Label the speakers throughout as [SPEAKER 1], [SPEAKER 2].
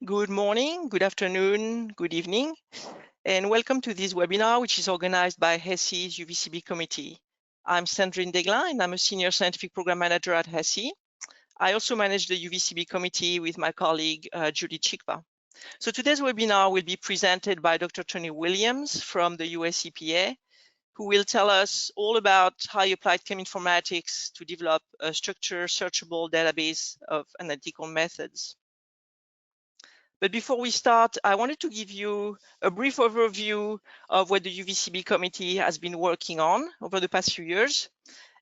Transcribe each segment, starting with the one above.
[SPEAKER 1] Good morning, good afternoon, good evening, and welcome to this webinar, which is organized by HESI's UVCB committee. I'm Sandrine Deglin, and I'm a Senior Scientific Program Manager at HESI. I also manage the UVCB committee with my colleague, Judy Chikva. So today's webinar will be presented by Dr. Tony Williams from the US EPA, who will tell us all about how he applied cheminformatics to develop a structured, searchable database of analytical methods. But before we start, I wanted to give you a brief overview of what the UVCB committee has been working on over the past few years.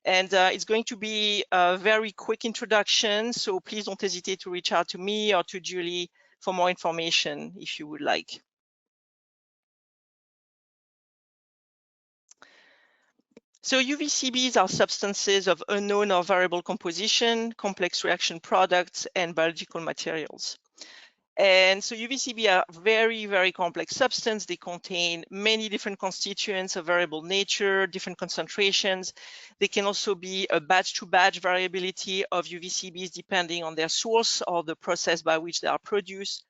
[SPEAKER 1] And it's going to be a very quick introduction, so please don't hesitate to reach out to me or to Julie for more information if you would like. So UVCBs are substances of unknown or variable composition, complex reaction products, and biological materials. And so UVCB are very, very complex substances. They contain many different constituents of variable nature, different concentrations. They can also be a batch-to-batch variability of UVCBs depending on their source or the process by which they are produced.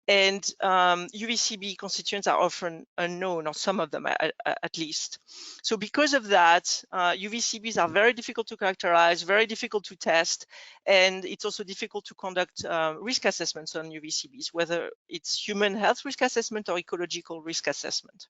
[SPEAKER 1] And UVCB constituents are often unknown, or some of them at least. So because of that, UVCBs are very difficult to characterize, very difficult to test, and it's also difficult to conduct risk assessments on UVCBs, whether it's human health risk assessment or ecological risk assessment.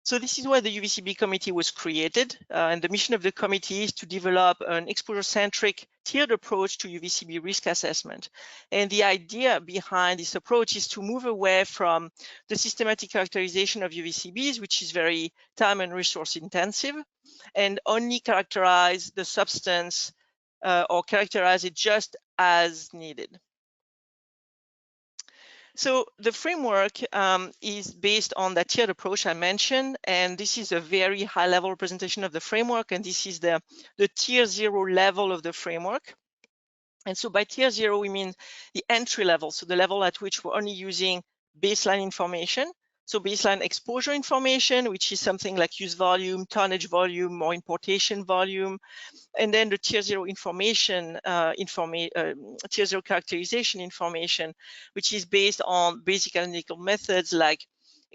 [SPEAKER 1] So this is why the UVCB committee was created, and the mission of the committee is to develop an exposure-centric tiered approach to UVCB risk assessment. And the idea behind this approach is to move away from the systematic characterization of UVCBs, which is very time and resource intensive, and only characterize the substance or characterize it just as needed. So the framework is based on that tiered approach I mentioned, and this is a very high-level representation of the framework, and this is the tier 0 level of the framework. And so by tier 0, we mean the entry level, so the level at which we're only using baseline information. So baseline exposure information, which is something like use volume, tonnage volume, or importation volume. And then the tier 0 information, tier 0 characterization information, which is based on basic analytical methods like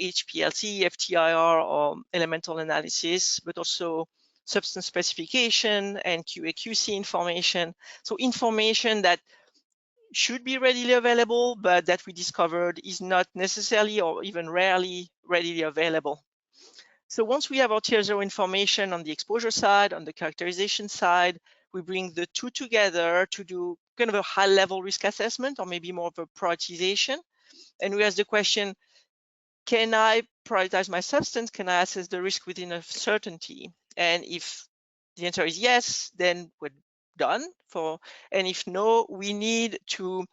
[SPEAKER 1] HPLC, FTIR, or elemental analysis, but also substance specification and QA/QC information. So information that should be readily available, but that we discovered is not necessarily or even rarely readily available. So once we have our tier 0 information on the exposure side, on the characterization side, we bring the two together to do kind of a high-level risk assessment or maybe more of a prioritization. And we ask the question, can I prioritize my substance? Can I assess the risk within a certainty? And if the answer is yes, then we're done. And if no, we need to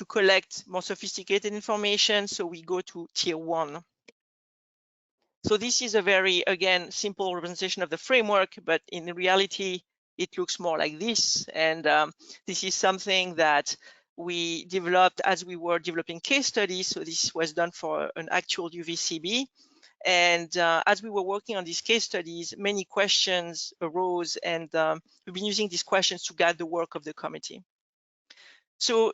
[SPEAKER 1] collect more sophisticated information. So we go to tier 1. So this is a very, again, simple representation of the framework, but in reality, it looks more like this. And this is something that we developed as we were developing case studies. So this was done for an actual UVCB. And as we were working on these case studies, many questions arose, and we've been using these questions to guide the work of the committee. So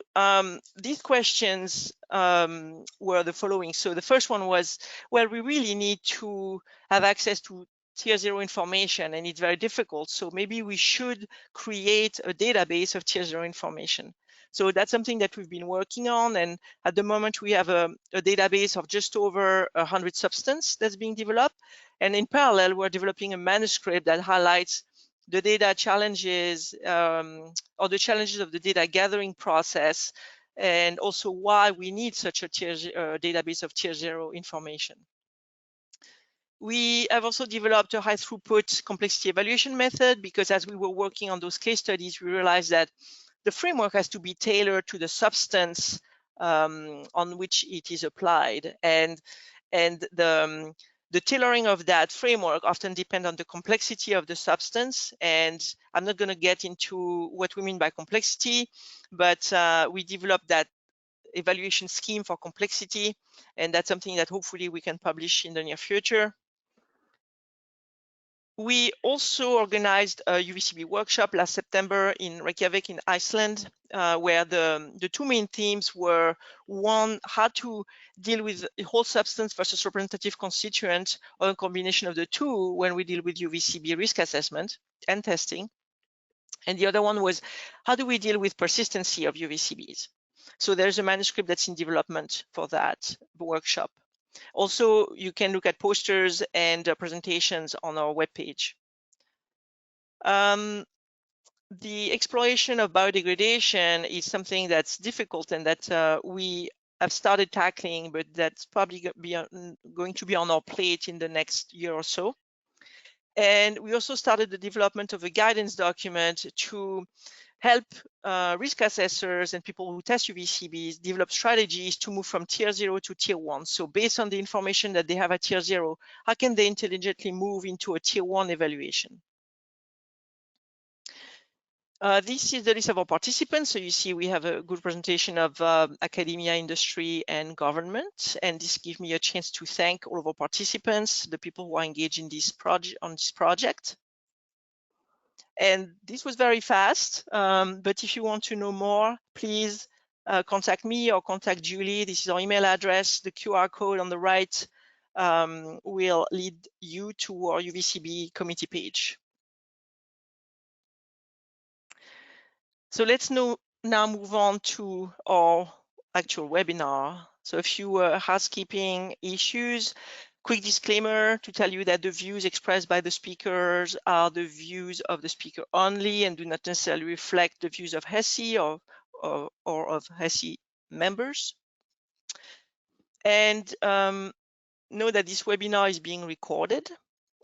[SPEAKER 1] these questions were the following. So the first one was, well, we really need to have access to tier 0 information, and it's very difficult. So maybe we should create a database of tier 0 information. So that's something that we've been working on. And at the moment, we have a database of just over 100 substances that's being developed. And in parallel, we're developing a manuscript that highlights the data challenges or the challenges of the data gathering process, and also why we need such a database of tier 0 information. We have also developed a high throughput complexity evaluation method, because as we were working on those case studies, we realized that the framework has to be tailored to the substance on which it is applied. And the tailoring of that framework often depends on the complexity of the substance. And I'm not going to get into what we mean by complexity, but we developed that evaluation scheme for complexity, and that's something that hopefully we can publish in the near future. We also organized a UVCB workshop last September in Reykjavik in Iceland, where the two main themes were, one, how to deal with a whole substance versus representative constituent, or a combination of the two when we deal with UVCB risk assessment and testing. And the other one was, how do we deal with persistency of UVCBs? So there's a manuscript that's in development for that workshop. Also, you can look at posters and presentations on our webpage. The exploration of biodegradation is something that's difficult and that we have started tackling, but that's probably going to be on our plate in the next year or so. And we also started the development of a guidance document to help risk assessors and people who test UVCBs develop strategies to move from tier 0 to tier 1. So based on the information that they have at tier 0, how can they intelligently move into a tier 1 evaluation? This is the list of our participants. So you see we have a good presentation of academia, industry, and government. And this gives me a chance to thank all of our participants, the people who are engaged in this project. And this was very fast, but if you want to know more, please contact me or contact Julie. This is our email address. The QR code on the right will lead you to our UVCB committee page. So let's now move on to our actual webinar. So a few housekeeping issues. Quick disclaimer to tell you that the views expressed by the speakers are the views of the speaker only and do not necessarily reflect the views of HESI or of HESI members. And know that this webinar is being recorded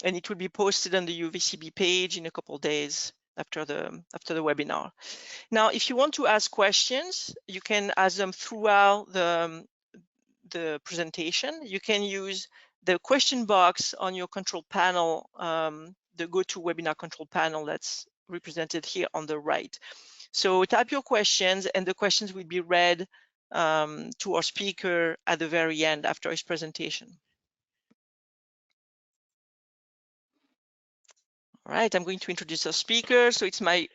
[SPEAKER 1] and it will be posted on the UVCB page in a couple of days after the webinar. Now, if you want to ask questions, you can ask them throughout the presentation. You can use the question box on your control panel, the GoToWebinar control panel that's represented here on the right. So type your questions and the questions will be read to our speaker at the very end after his presentation. All right, I'm going to introduce our speaker. So it's my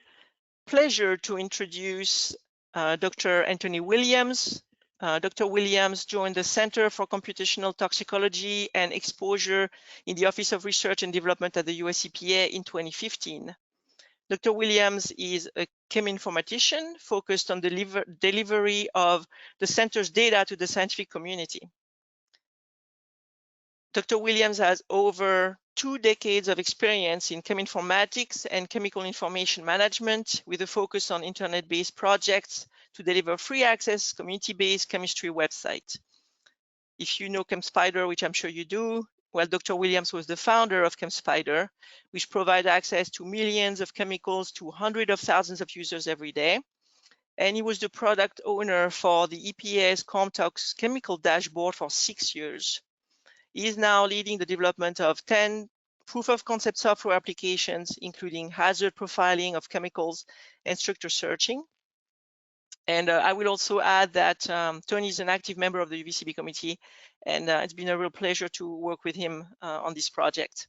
[SPEAKER 1] pleasure to introduce Dr. Anthony Williams. Dr. Williams joined the Center for Computational Toxicology and Exposure in the Office of Research and Development at the US EPA in 2015. Dr. Williams is a cheminformatician focused on the delivery of the center's data to the scientific community. Dr. Williams has over 2 decades of experience in cheminformatics and chemical information management with a focus on internet-based projects to deliver free access, community-based chemistry website. If you know ChemSpider, which I'm sure you do, well, Dr. Williams was the founder of ChemSpider, which provides access to millions of chemicals to hundreds of thousands of users every day. And he was the product owner for the EPA's CompTox chemical dashboard for 6 years. He is now leading the development of 10 proof of concept software applications, including hazard profiling of chemicals and structure searching. And I will also add that Tony is an active member of the UVCB committee, and it's been a real pleasure to work with him on this project.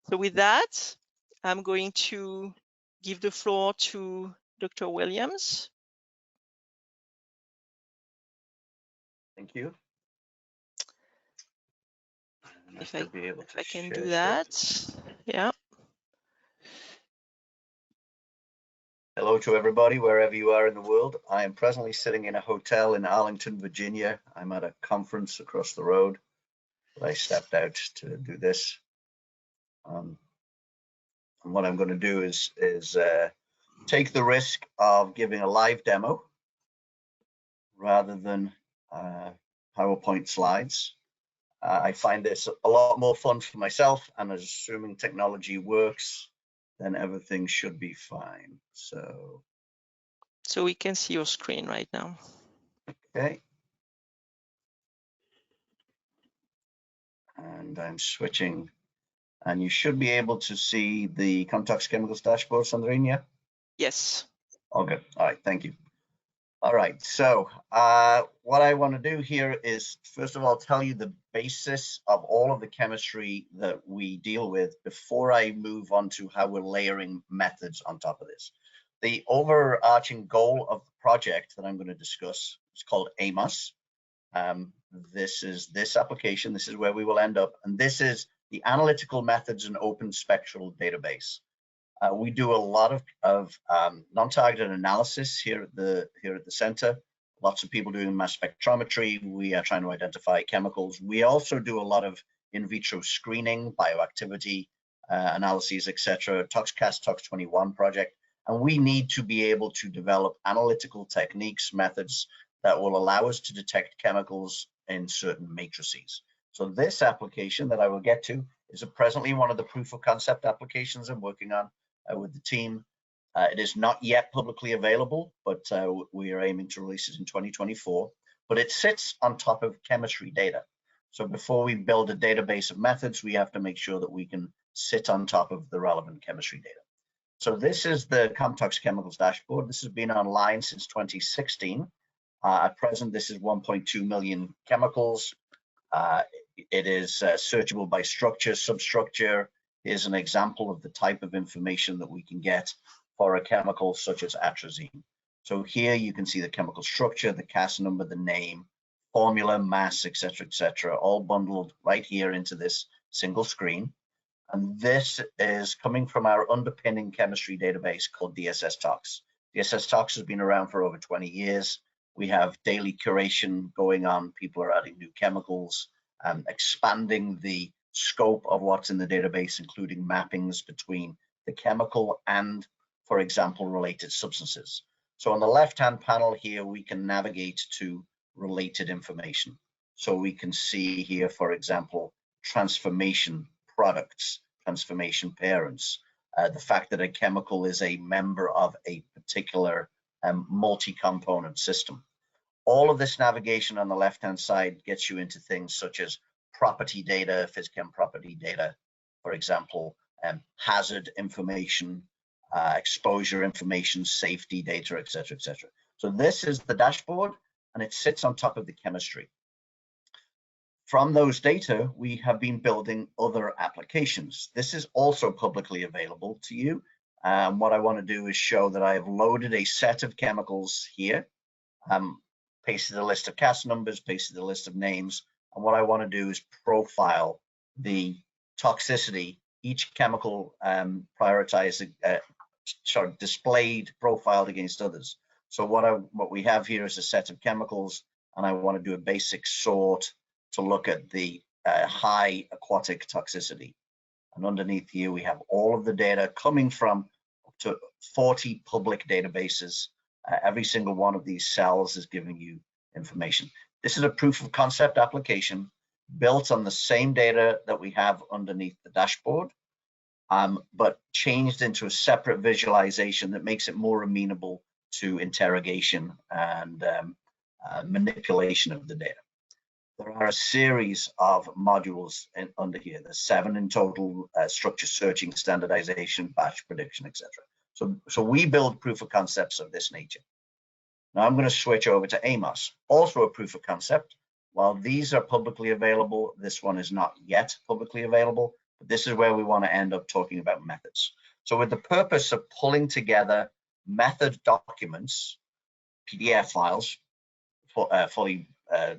[SPEAKER 1] So with that, I'm going to give the floor to Dr. Williams.
[SPEAKER 2] Thank you.
[SPEAKER 1] If I can do that, yeah.
[SPEAKER 2] Hello to everybody, wherever you are in the world. I am presently sitting in a hotel in Arlington, Virginia. I'm at a conference across the road, but I stepped out to do this. And what I'm going to do is take the risk of giving a live demo rather than PowerPoint slides. I find this a lot more fun for myself, and assuming technology works, then everything should be fine. So
[SPEAKER 1] we can see your screen right now.
[SPEAKER 2] Okay. And I'm switching, and you should be able to see the CompTox Chemicals dashboard, Sandrine, yeah?
[SPEAKER 1] Yes.
[SPEAKER 2] Okay, all right, thank you. All right, so what I want to do here is, first of all, tell you the basis of all of the chemistry that we deal with before I move on to how we're layering methods on top of this. The overarching goal of the project that I'm going to discuss is called AMOS. This is this application. This is where we will end up. And this is the Analytical Methods and Open Spectral Database. We do a lot of non-targeted analysis here at the center. Lots of people doing mass spectrometry. We are trying to identify chemicals. We also do a lot of in vitro screening, bioactivity analyses, etc. ToxCast Tox21 project, and we need to be able to develop analytical techniques, methods that will allow us to detect chemicals in certain matrices. So this application that I will get to is presently one of the proof of concept applications I'm working on with the team. It is not yet publicly available, but we are aiming to release it in 2024. But it sits on top of chemistry data. So before we build a database of methods, we have to make sure that we can sit on top of the relevant chemistry data. So this is the Comtox Chemicals dashboard. This has been online since 2016. At present, this is 1.2 million chemicals. It is searchable by structure, substructure. Here's an example of the type of information that we can get for a chemical such as atrazine. So here you can see the chemical structure, the CAS number, the name, formula, mass, etc., all bundled right here into this single screen. And this is coming from our underpinning chemistry database called DSS Tox. DSS Tox has been around for over 20 years. We have daily curation going on. People are adding new chemicals, expanding the scope of what's in the database, including mappings between the chemical and, for example, related substances. So on the left-hand panel here, we can navigate to related information. So we can see here, for example, transformation products, transformation parents, the fact that a chemical is a member of a particular multi-component system. All of this navigation on the left-hand side gets you into things such as property data, physchem property data, for example, hazard information, exposure information, safety data, etc., etc. So this is the dashboard, and it sits on top of the chemistry. From those data, we have been building other applications. This is also publicly available to you. What I want to do is show that I have loaded a set of chemicals here, pasted a list of CAS numbers, pasted a list of names, and what I want to do is profile the toxicity, each chemical prioritized, displayed, profiled against others. So what we have here is a set of chemicals, and I want to do a basic sort to look at the high aquatic toxicity. And underneath here, we have all of the data coming from up to 40 public databases. Every single one of these cells is giving you information. This is a proof of concept application built on the same data that we have underneath the dashboard, but changed into a separate visualization that makes it more amenable to interrogation and manipulation of the data. There are a series of modules under here. There's 7 in total: structure searching, standardization, batch prediction, etc. So we build proof of concepts of this nature. Now I'm going to switch over to AMOS, also a proof of concept. While these are publicly available, this one is not yet publicly available, but this is where we want to end up talking about methods. So with the purpose of pulling together method documents, PDF files, fully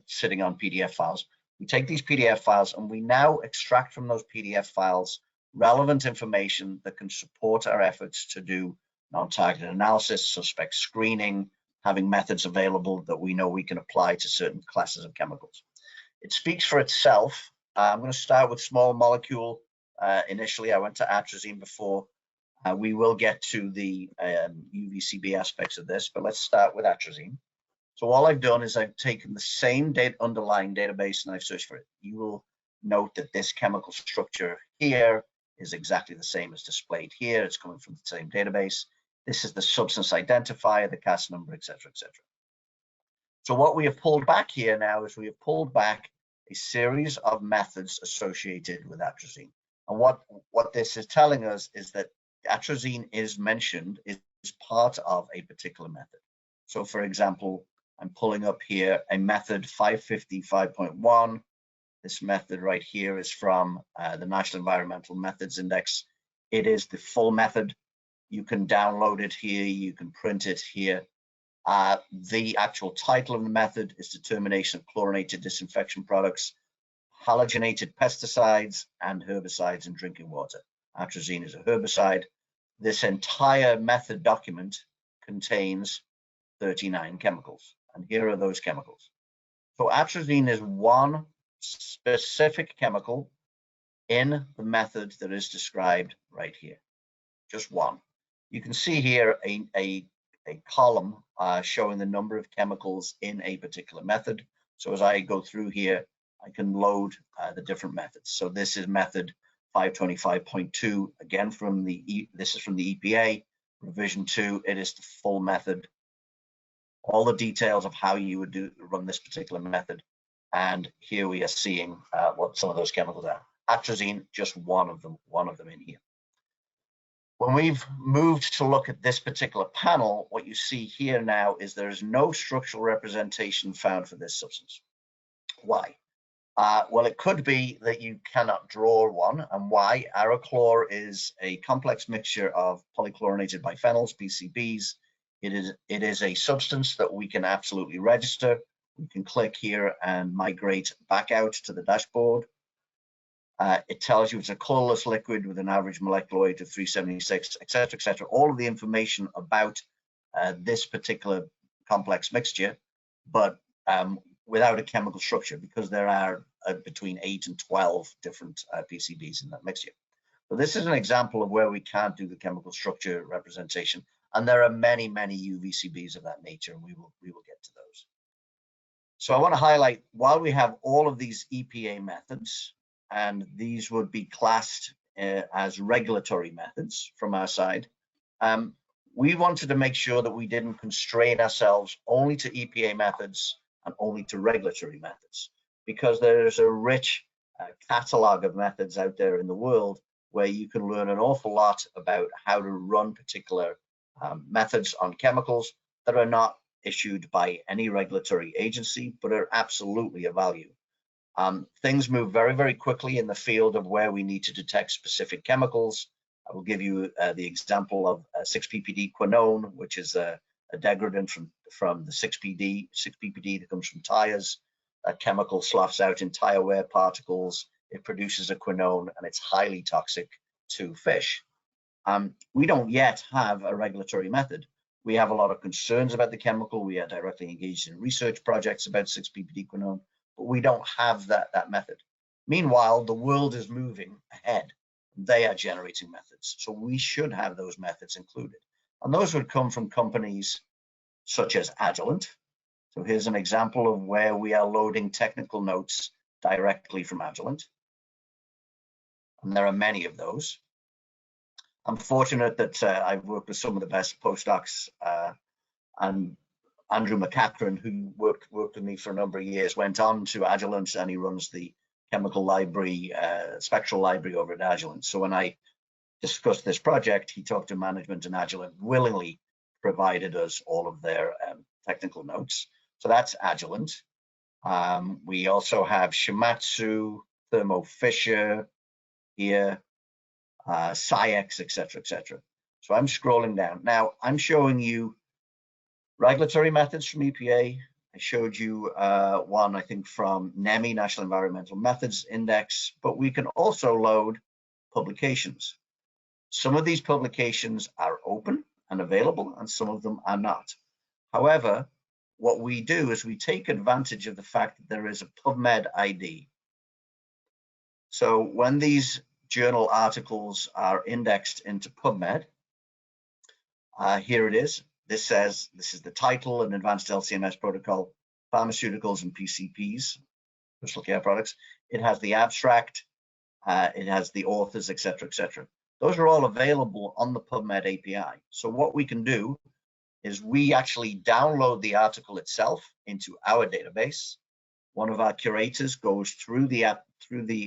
[SPEAKER 2] sitting on PDF files, we take these PDF files and we now extract from those PDF files relevant information that can support our efforts to do non-targeted analysis, suspect screening, having methods available that we know we can apply to certain classes of chemicals. It speaks for itself. I'm going to start with small molecule. Initially, I went to atrazine before. We will get to the UVCB aspects of this, but let's start with atrazine. So all I've done is I've taken the same underlying database and I've searched for it. You will note that this chemical structure here is exactly the same as displayed here. It's coming from the same database. This is the substance identifier, the CAS number, etc., etc. So what we have pulled back here now is we have pulled back a series of methods associated with atrazine. And what this is telling us is that atrazine is mentioned, is part of a particular method. So for example, I'm pulling up here a method 555.1. This method right here is from the National Environmental Methods Index. It is the full method. You can download it here, you can print it here. The actual title of the method is determination of chlorinated disinfection products, halogenated pesticides, and herbicides in drinking water. Atrazine is a herbicide. This entire method document contains 39 chemicals, and here are those chemicals. So atrazine is one specific chemical in the method that is described right here, just one. You can see here a column showing the number of chemicals in a particular method. So as I go through here, I can load the different methods. So this is method 525.2, again this is from the EPA, revision 2, it is the full method. All the details of how you would run this particular method. And here we are seeing what some of those chemicals are. Atrazine, just one of them in here. When we've moved to look at this particular panel, what you see here now is there is no structural representation found for this substance. Why? Well, it could be that you cannot draw one. And why? Arachlor is a complex mixture of polychlorinated biphenyls, PCBs. It is a substance that we can absolutely register. We can click here and migrate back out to the dashboard. It tells you it's a colorless liquid with an average molecular weight of 376, etc., etc. All of the information about this particular complex mixture, but without a chemical structure, because there are between 8 and 12 different PCBs in that mixture. So this is an example of where we can't do the chemical structure representation, and there are many, many UVCBs of that nature, and we will get to those. So I want to highlight, while we have all of these EPA methods, and these would be classed as regulatory methods from our side, we wanted to make sure that we didn't constrain ourselves only to EPA methods and only to regulatory methods, because there's a rich catalog of methods out there in the world where you can learn an awful lot about how to run particular methods on chemicals that are not issued by any regulatory agency, but are absolutely of value. Things move very, very quickly in the field of where we need to detect specific chemicals. I will give you the example of 6-ppd quinone, which is a degradant from the 6-ppd that comes from tires. That chemical sloughs out in tire wear particles. It produces a quinone, and it's highly toxic to fish. We don't yet have a regulatory method. We have a lot of concerns about the chemical. We are directly engaged in research projects about 6-ppd quinone, but we don't have that method. Meanwhile, the world is moving ahead. They are generating methods, so we should have those methods included. And those would come from companies such as Agilent. So here's an example of where we are loading technical notes directly from Agilent. And there are many of those. I'm fortunate that I've worked with some of the best postdocs, and Andrew McCachran, who worked with me for a number of years, went on to Agilent, and he runs the chemical library, spectral library over at Agilent. So when I discussed this project, he talked to management, and Agilent willingly provided us all of their technical notes. So that's Agilent. We also have Shimatsu, Thermo Fisher here, SciEx, etc., etc. So I'm scrolling down. Now I'm showing you regulatory methods from EPA. I showed you one, I think, from NEMI, National Environmental Methods Index, but we can also load publications. Some of these publications are open and available, and some of them are not. However, what we do is we take advantage of the fact that there is a PubMed ID. So when these journal articles are indexed into PubMed, here it is. This says, this is the title, an advanced LCMS protocol, pharmaceuticals and PCPs, personal care products. It has the abstract, it has the authors, etc., etc. Those are all available on the PubMed API. So what we can do is we actually download the article itself into our database. One of our curators goes through the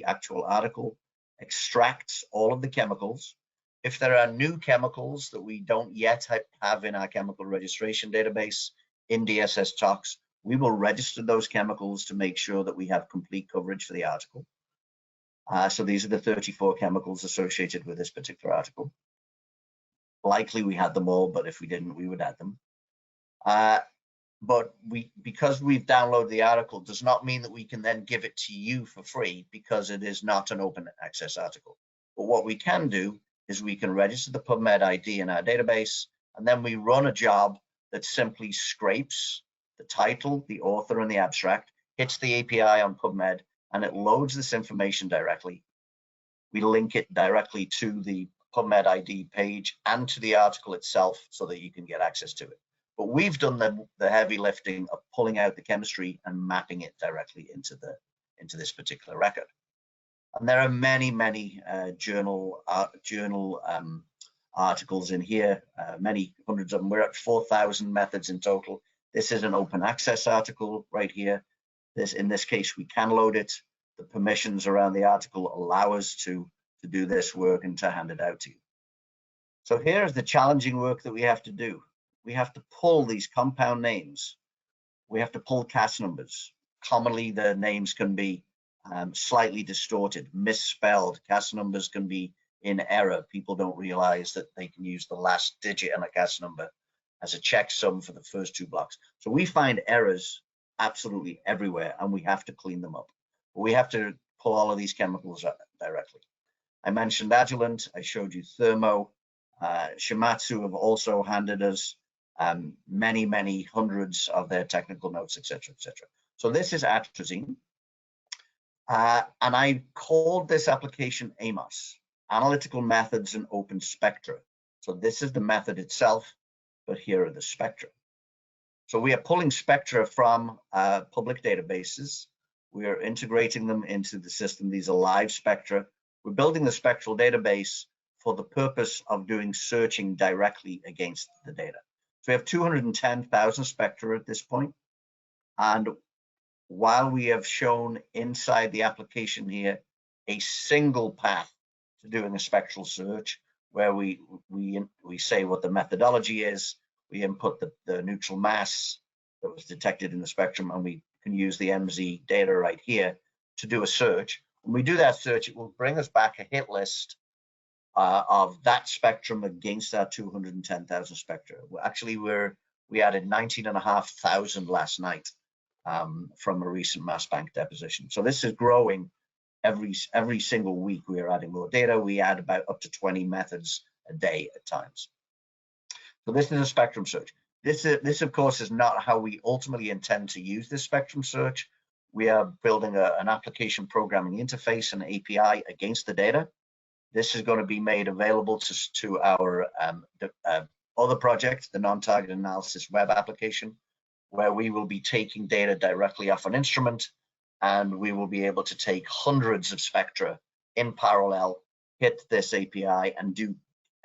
[SPEAKER 2] actual article, extracts all of the chemicals. If there are new chemicals that we don't yet have in our chemical registration database, in DSS Tox. We will register those chemicals to make sure that we have complete coverage for the article. So these are the 34 chemicals associated with this particular article. Likely we had them all, but if we didn't, we would add them. But because we've downloaded the article does not mean that we can then give it to you for free, because it is not an open access article. But what we can do is we can register the PubMed ID in our database, and then we run a job that simply scrapes the title, the author, and the abstract, hits the API on PubMed, and it loads this information directly. We link it directly to the PubMed ID page and to the article itself so that you can get access to it. But we've done the heavy lifting of pulling out the chemistry and mapping it directly into this particular record. And there are many journal articles in here, many hundreds of them. We're at 4,000 methods in total. This is an open access article right here. In this case, we can load it. The permissions around the article allow us to do this work and to hand it out to you. So here's the challenging work that we have to do. We have to pull these compound names. We have to pull CAS numbers. Commonly, the names can be slightly distorted, misspelled. CAS numbers can be in error. People don't realize that they can use the last digit in a CAS number as a checksum for the first two blocks. So we find errors absolutely everywhere, and we have to clean them up. We have to pull all of these chemicals directly. I mentioned Agilent. I showed you Thermo. Shimatsu have also handed us many hundreds of their technical notes, etc., etc. So this is atrazine, and I called this application AMOS, Analytical Methods and Open Spectra. So this is the method itself, but here are the spectra. So we are pulling spectra from public databases. We are integrating them into the system. These are live spectra. We're building the spectral database for the purpose of doing searching directly against the data. So we have 210,000 spectra at this point. And while we have shown inside the application here a single path to doing a spectral search, where we say what the methodology is, we input the neutral mass that was detected in the spectrum, and we can use the MZ data right here to do a search. When we do that search, it will bring us back a hit list of that spectrum against our 210,000 spectra. Actually, we added 19,500 last night from a recent mass bank deposition. So this is growing every single week. We are adding more data. We add about up to 20 methods a day at times. So this is a spectrum search. This of course is not how we ultimately intend to use this spectrum search. We are building an application programming interface and API against the data. This is going to be made available to our other project, the non-target analysis web application, where we will be taking data directly off an instrument, and we will be able to take hundreds of spectra in parallel, hit this API, and do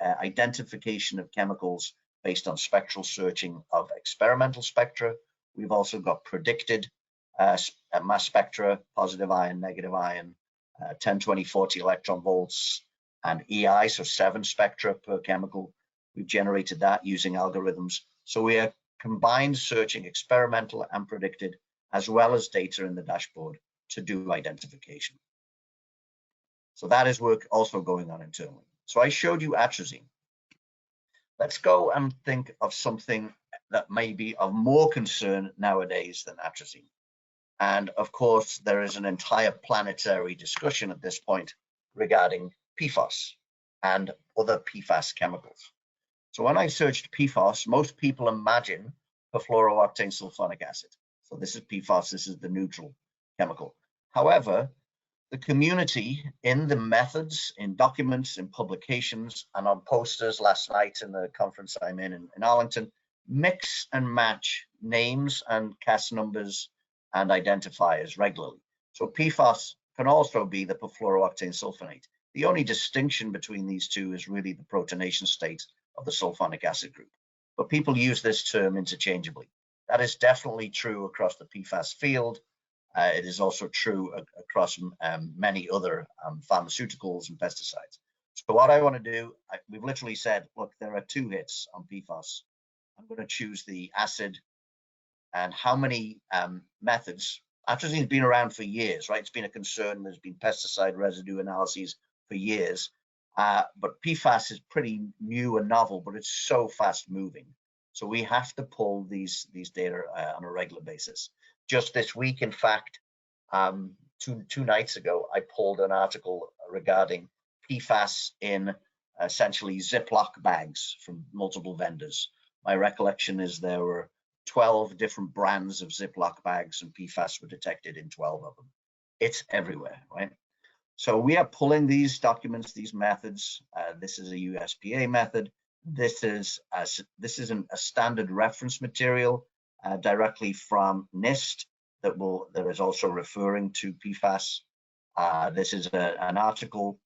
[SPEAKER 2] identification of chemicals based on spectral searching of experimental spectra. We've also got predicted mass spectra, positive ion, negative ion, 10, 20, 40 electron volts, and EI, so 7 spectra per chemical. We've generated that using algorithms. So we are combined searching experimental and predicted, as well as data in the dashboard to do identification. So that is work also going on internally. So I showed you atrazine. Let's go and think of something that may be of more concern nowadays than atrazine. And of course, there is an entire planetary discussion at this point regarding PFAS and other PFAS chemicals. So when I searched PFAS, most people imagine perfluorooctane sulfonic acid. So this is PFAS, this is the neutral chemical. However, the community in the methods, in documents, in publications, and on posters last night in the conference I'm in Arlington, mix and match names and CAS numbers and identifiers regularly. So PFAS can also be the perfluorooctane sulfonate. The only distinction between these two is really the protonation state of the sulfonic acid group. But people use this term interchangeably. That is definitely true across the PFAS field. It is also true across many other pharmaceuticals and pesticides. So what I want to do, we've literally said, look, there are 2 hits on PFAS. I'm going to choose the acid and how many methods. Atrazine's been around for years, right? It's been a concern. There's been pesticide residue analyses for years, but PFAS is pretty new and novel, but it's so fast moving. So we have to pull these data on a regular basis. Just this week, in fact, two nights ago, I pulled an article regarding PFAS in essentially Ziploc bags from multiple vendors. My recollection is there were 12 different brands of Ziploc bags, and PFAS were detected in 12 of them. It's everywhere, right? So we are pulling these documents, these methods. This is a USPA method. This is a standard reference material directly from NIST that is also referring to PFAS. This is an article,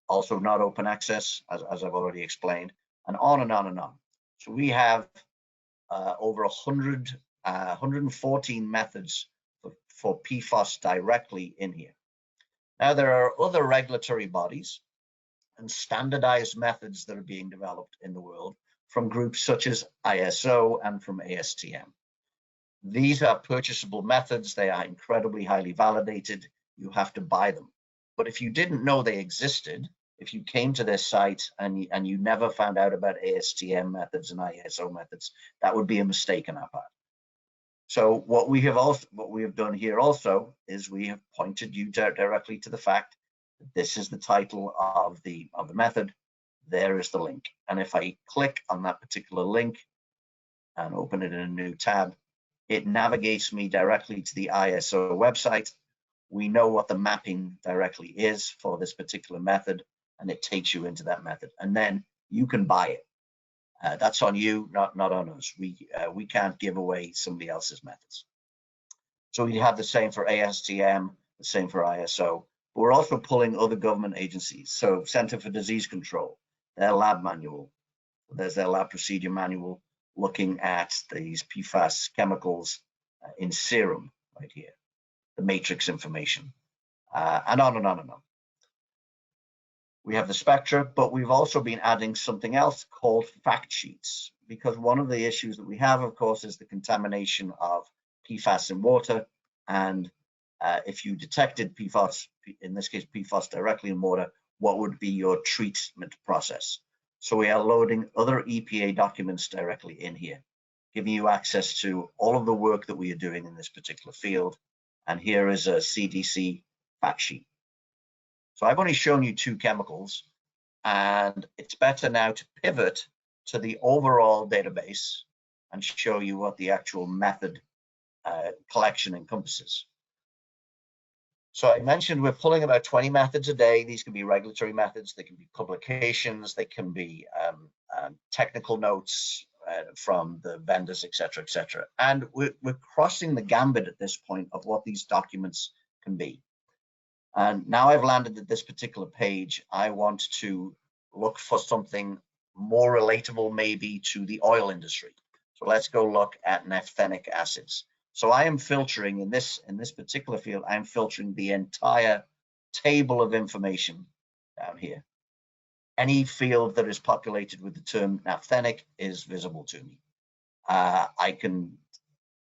[SPEAKER 2] also not open access, as I've already explained, and on and on and on. So we have over 114 methods for PFAS directly in here. Now, there are other regulatory bodies and standardized methods that are being developed in the world from groups such as ISO and from ASTM. These are purchasable methods. They are incredibly highly validated. You have to buy them. But if you didn't know they existed, if you came to this site and you never found out about ASTM methods and ISO methods, that would be a mistake on our part. So what we have done here also is we have pointed you directly to the fact that this is the title of the method. There is the link. And if I click on that particular link and open it in a new tab, it navigates me directly to the ISO website. We know what the mapping directly is for this particular method, and it takes you into that method. And then you can buy it. That's on you, not on us. We can't give away somebody else's methods. So we have the same for ASTM, the same for ISO. But we're also pulling other government agencies. So Center for Disease Control, their lab manual. There's their lab procedure manual looking at these PFAS chemicals in serum right here, the matrix information, and on and on and on. We have the spectra, but we've also been adding something else called fact sheets, because one of the issues that we have, of course, is the contamination of PFAS in water. And if you detected PFAS, in this case, PFAS directly in water, what would be your treatment process? So we are loading other EPA documents directly in here, giving you access to all of the work that we are doing in this particular field. And here is a CDC fact sheet. So I've only shown you two chemicals, and it's better now to pivot to the overall database and show you what the actual method collection encompasses. So I mentioned we're pulling about 20 methods a day. These can be regulatory methods, they can be publications, they can be technical notes from the vendors, et cetera, and we're crossing the gambit at this point of what these documents can be. And now I've landed at this particular page, I want to look for something more relatable maybe to the oil industry. So let's go look at naphthenic acids. So I am filtering in this particular field, I'm filtering the entire table of information down here. Any field that is populated with the term naphthenic is visible to me. I can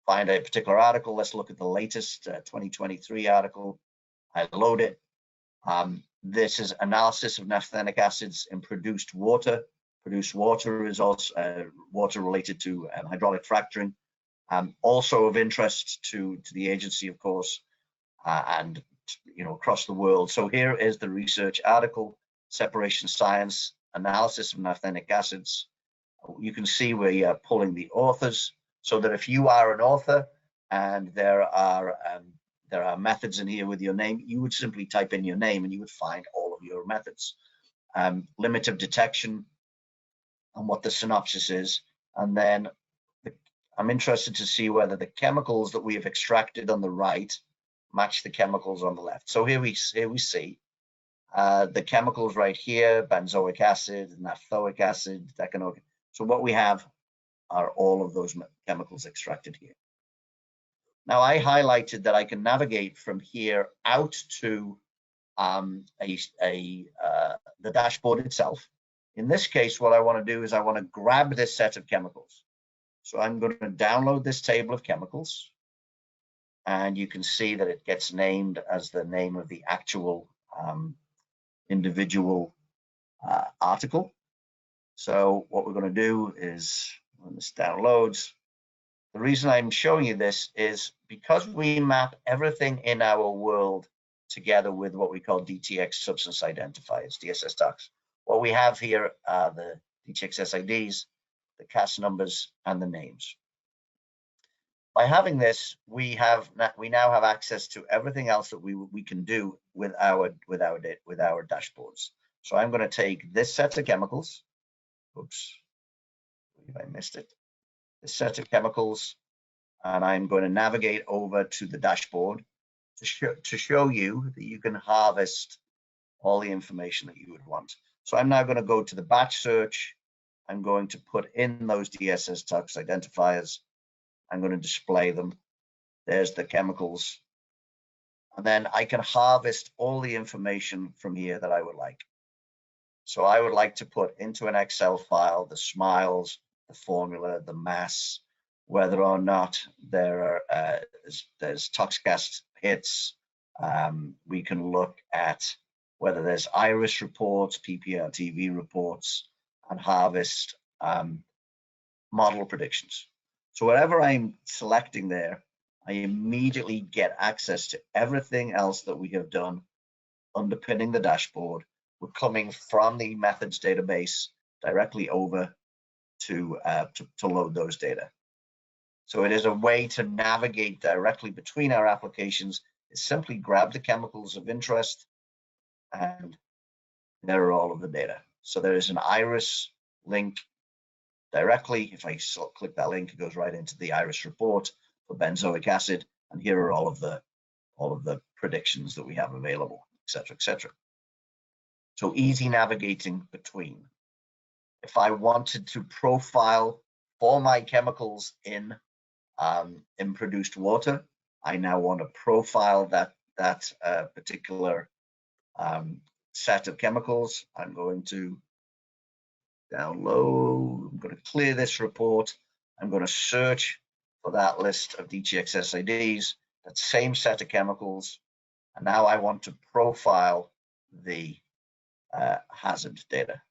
[SPEAKER 2] find a particular article. Let's look at the latest 2023 article. I load it. This is analysis of naphthenic acids in produced water. Produced water is also water related to hydraulic fracturing. Also of interest to the agency, of course, and across the world. So here is the research article, Separation Science, Analysis of Naphthenic Acids. You can see we are pulling the authors, so that if you are an author and there are methods in here with your name, you would simply type in your name and you would find all of your methods. Limit of detection and what the synopsis is. And then I'm interested to see whether the chemicals that we have extracted on the right match the chemicals on the left. So here we see the chemicals right here, benzoic acid, naphthoic acid, decanoic. So what we have are all of those chemicals extracted here. Now I highlighted that I can navigate from here out to the dashboard itself. In this case, what I want to do is I want to grab this set of chemicals. So I'm going to download this table of chemicals, and you can see that it gets named as the name of the actual individual article. So what we're going to do is, when this downloads, the reason I'm showing you this is because we map everything in our world together with what we call DTX substance identifiers, DSS docs. What we have here are the DTX SIDs, the CAS numbers, and the names. By having this, we now have access to everything else that we can do with our dashboards. So I'm going to take this set of chemicals. Oops, I missed it. This set of chemicals, and I'm going to navigate over to the dashboard to show you that you can harvest all the information that you would want. So I'm now going to go to the batch search. I'm going to put in those DSS tox identifiers. I'm going to display them. There's the chemicals. And then I can harvest all the information from here that I would like. So I would like to put into an Excel file the SMILES, the formula, the mass, whether or not there are there's ToxCast hits. We can look at whether there's IRIS reports, PPR-TV reports, and harvest model predictions. So whatever I'm selecting there, I immediately get access to everything else that we have done underpinning the dashboard. We're coming from the methods database directly over to load those data. So it is a way to navigate directly between our applications. It's simply grab the chemicals of interest, and there are all of the data. So there is an IRIS link directly. If I click that link, it goes right into the IRIS report for benzoic acid, and here are all of the predictions that we have available, et cetera, et cetera. So easy navigating between. If I wanted to profile for my chemicals in produced water, I now want to profile that particular set of chemicals. I'm going to download. I'm going to clear this report. I'm going to search for that list of DTX SIDs, that same set of chemicals, and now I want to profile the hazard data.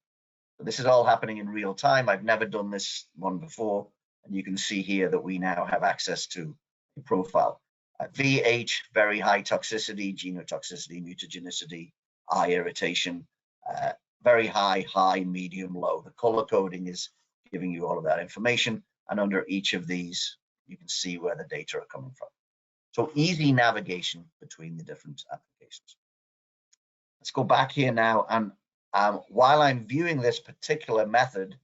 [SPEAKER 2] So this is all happening in real time. I've never done this one before, and you can see here that we now have access to a profile. VH, very high toxicity, genotoxicity, mutagenicity, eye irritation, very high, high, medium, low. The color coding is giving you all of that information, and under each of these, you can see where the data are coming from. So easy navigation between the different applications. Let's go back here now, and while I'm viewing this particular method,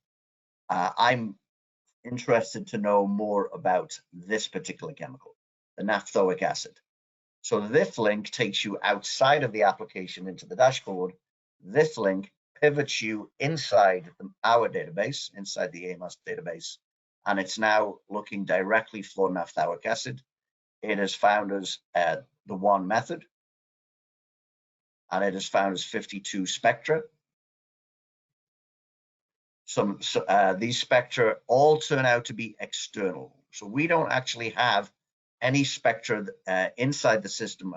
[SPEAKER 2] I'm interested to know more about this particular chemical, the naphthoic acid. So this link takes you outside of the application into the dashboard. This link pivots you inside our database, inside the AMOS database, and it's now looking directly for naphthoic acid. It has found us the one method, and it has found us 52 spectra. These spectra all turn out to be external. So we don't actually have any spectra inside the system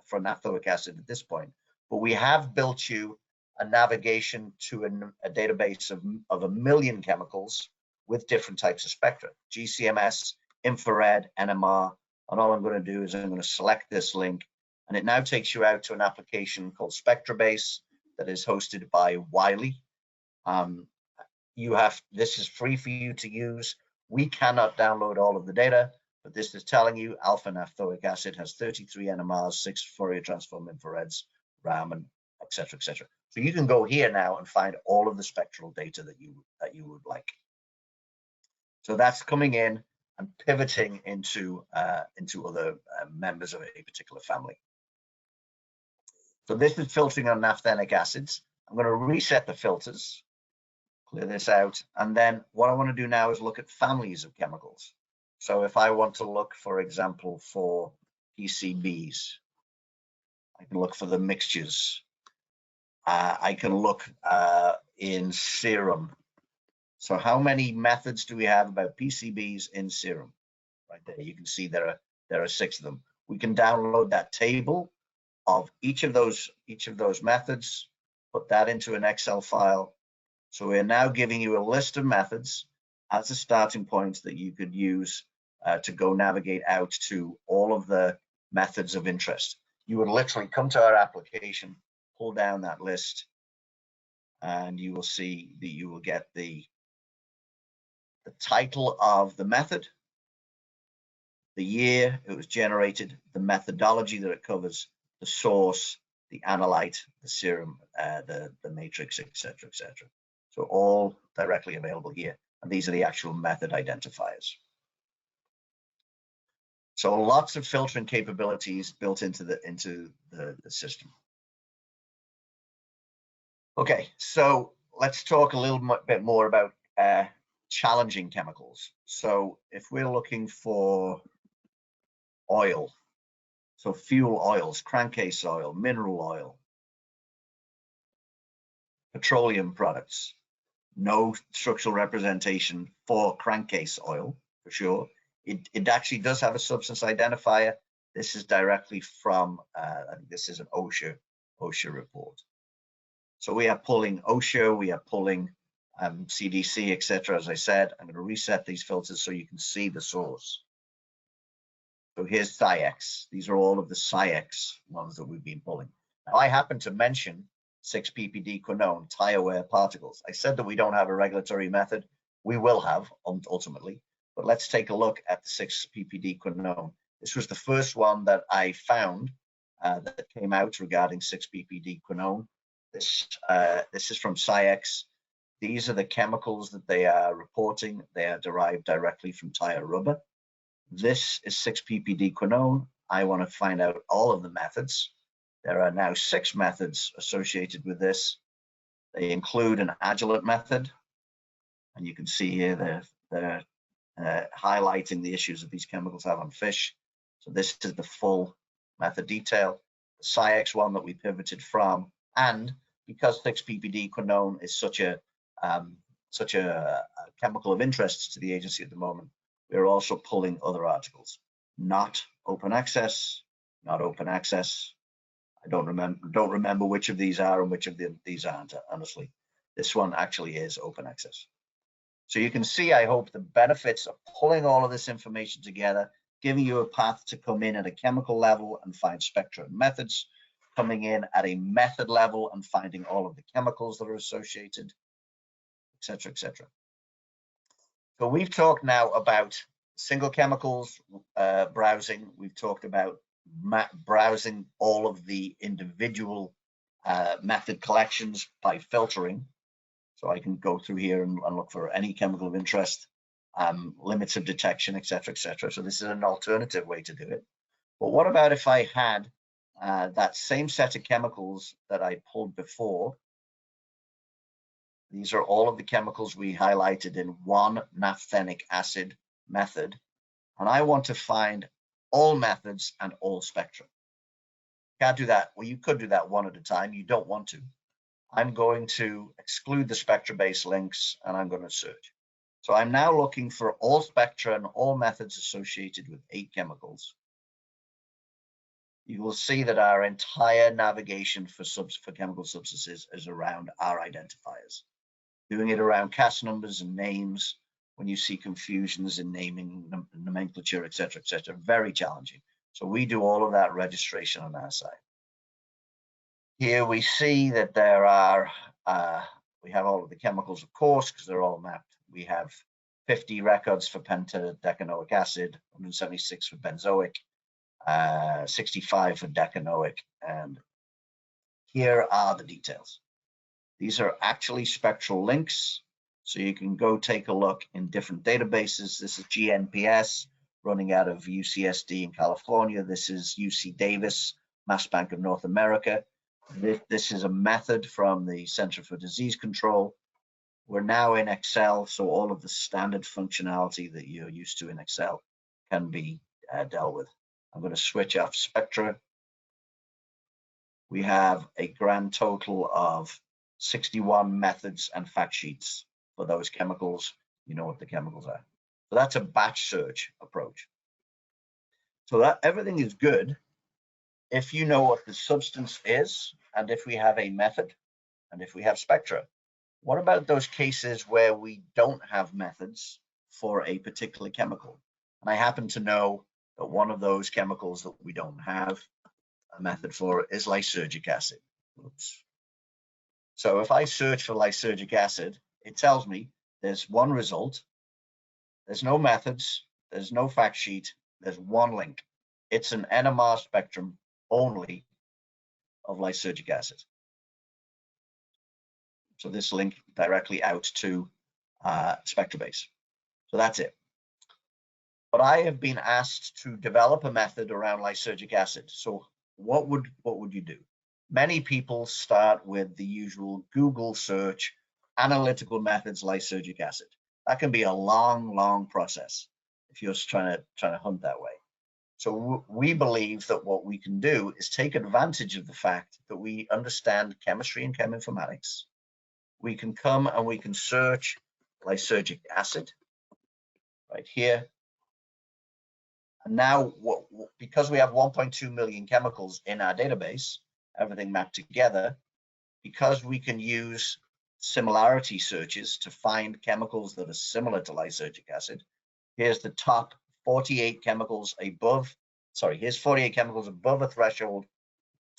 [SPEAKER 2] for naphthoic acid at this point, but we have built you a navigation to a database of 1 million chemicals with different types of spectra, GCMS, infrared, NMR, and all I'm going to do is I'm going to select this link, and it now takes you out to an application called SpectraBase that is hosted by Wiley. This is free for you to use. We cannot download all of the data, but this is telling you alpha naphthoic acid has 33 NMRs, 6 Fourier transform infrareds, RAM, and et cetera, et cetera. So you can go here now and find all of the spectral data that you would like. So that's coming in and pivoting into other members of a particular family. So this is filtering on naphthenic acids. I'm going to reset the filters, clear this out, and then what I want to do now is look at families of chemicals. So if I want to look, for example, for PCBs, I can look for the mixtures. I can look in serum. So how many methods do we have about PCBs in serum? Right there, you can see there are 6 of them. We can download that table of each of those methods, put that into an Excel file. So we're now giving you a list of methods as a starting point that you could use to go navigate out to all of the methods of interest. You would literally come to our application, pull down that list, and you will see that you will get the title of the method, the year it was generated, the methodology that it covers, the source, the analyte, the serum, the matrix, etc., etc. So all directly available here. And these are the actual method identifiers. So lots of filtering capabilities built into the system. Okay, so let's talk a little bit more about challenging chemicals. So if we're looking for oil, so fuel oils, crankcase oil, mineral oil, petroleum products, no structural representation for crankcase oil, for sure. It actually does have a substance identifier. This is directly from, I think this is an OSHA report. So we are pulling OSHA, we are pulling CDC, etc. As I said, I'm going to reset these filters so you can see the source. So here's SciEx. These are all of the SciEx ones that we've been pulling. Now, I happen to mention 6-ppd quinone, tire wear particles. I said that we don't have a regulatory method. We will have ultimately, but let's take a look at the 6-ppd quinone. This was the first one that I found that came out regarding 6-ppd quinone. This is from SciEx. These are the chemicals that they are reporting. They are derived directly from tire rubber. This is 6-ppd quinone. I want to find out all of the methods. There are now 6 methods associated with this. They include an adjuvant method, and you can see here they're highlighting the issues that these chemicals have on fish. So this is the full method detail. The SciEx one that we pivoted from, and because 6-ppd quinone is such a chemical of interest to the agency at the moment, we're also pulling other articles. Not open access, not open access. I don't remember which of these are and which of these aren't, honestly. This one actually is open access. So you can see, I hope, the benefits of pulling all of this information together, giving you a path to come in at a chemical level and find spectra and methods, coming in at a method level and finding all of the chemicals that are associated, etc., etc. So we've talked now about single chemicals browsing. We've talked about browsing all of the individual method collections by filtering. So I can go through here and look for any chemical of interest, limits of detection, etc., etc. So this is an alternative way to do it. But what about if I had that same set of chemicals that I pulled before? These are all of the chemicals we highlighted in one naphthenic acid method. And I want to find all methods and all spectra. Can't do that. Well, you could do that one at a time. You don't want to. I'm going to exclude the spectra-based links and I'm going to search. So I'm now looking for all spectra and all methods associated with 8 chemicals. You will see that our entire navigation for chemical substances is around our identifiers. Doing it around CAS numbers and names, when you see confusions in naming, nomenclature, etc., very challenging. So we do all of that registration on our side. Here we see that there are, we have all of the chemicals, of course, because they're all mapped. We have 50 records for pentadecanoic acid, 176 for benzoic, 65 for decanoic, and here are the details. These are actually spectral links, so you can go take a look in different databases. This is GNPS running out of UCSD in California. This is UC Davis, Mass Bank of North America. This is a method from the Center for Disease Control. We're now in Excel, so all of the standard functionality that you're used to in Excel can be dealt with. I'm going to switch off spectra. We have a grand total of 61 methods and fact sheets. for those chemicals, you know what the chemicals are. So that's a batch search approach. So that everything is good if you know what the substance is, and if we have a method, and if we have spectra. What about those cases where we don't have methods for a particular chemical? And I happen to know that one of those chemicals that we don't have a method for is lysergic acid. Oops. So if I search for lysergic acid, it tells me there's one result, there's no methods, there's no fact sheet, there's one link. It's an NMR spectrum only of lysergic acid. So this link directly out to SpectraBase. So that's it. But I have been asked to develop a method around lysergic acid. So what would you do? Many people start with the usual Google search, analytical methods, lysergic acid. That can be a long process if you're trying to hunt that way. So we believe that what we can do is take advantage of the fact that we understand chemistry and cheminformatics. We can come and we can search lysergic acid right here. And now, because we have 1.2 million chemicals in our database, everything mapped together, because we can use similarity searches to find chemicals that are similar to lysergic acid, here's the top 48 chemicals above, here's 48 chemicals above a threshold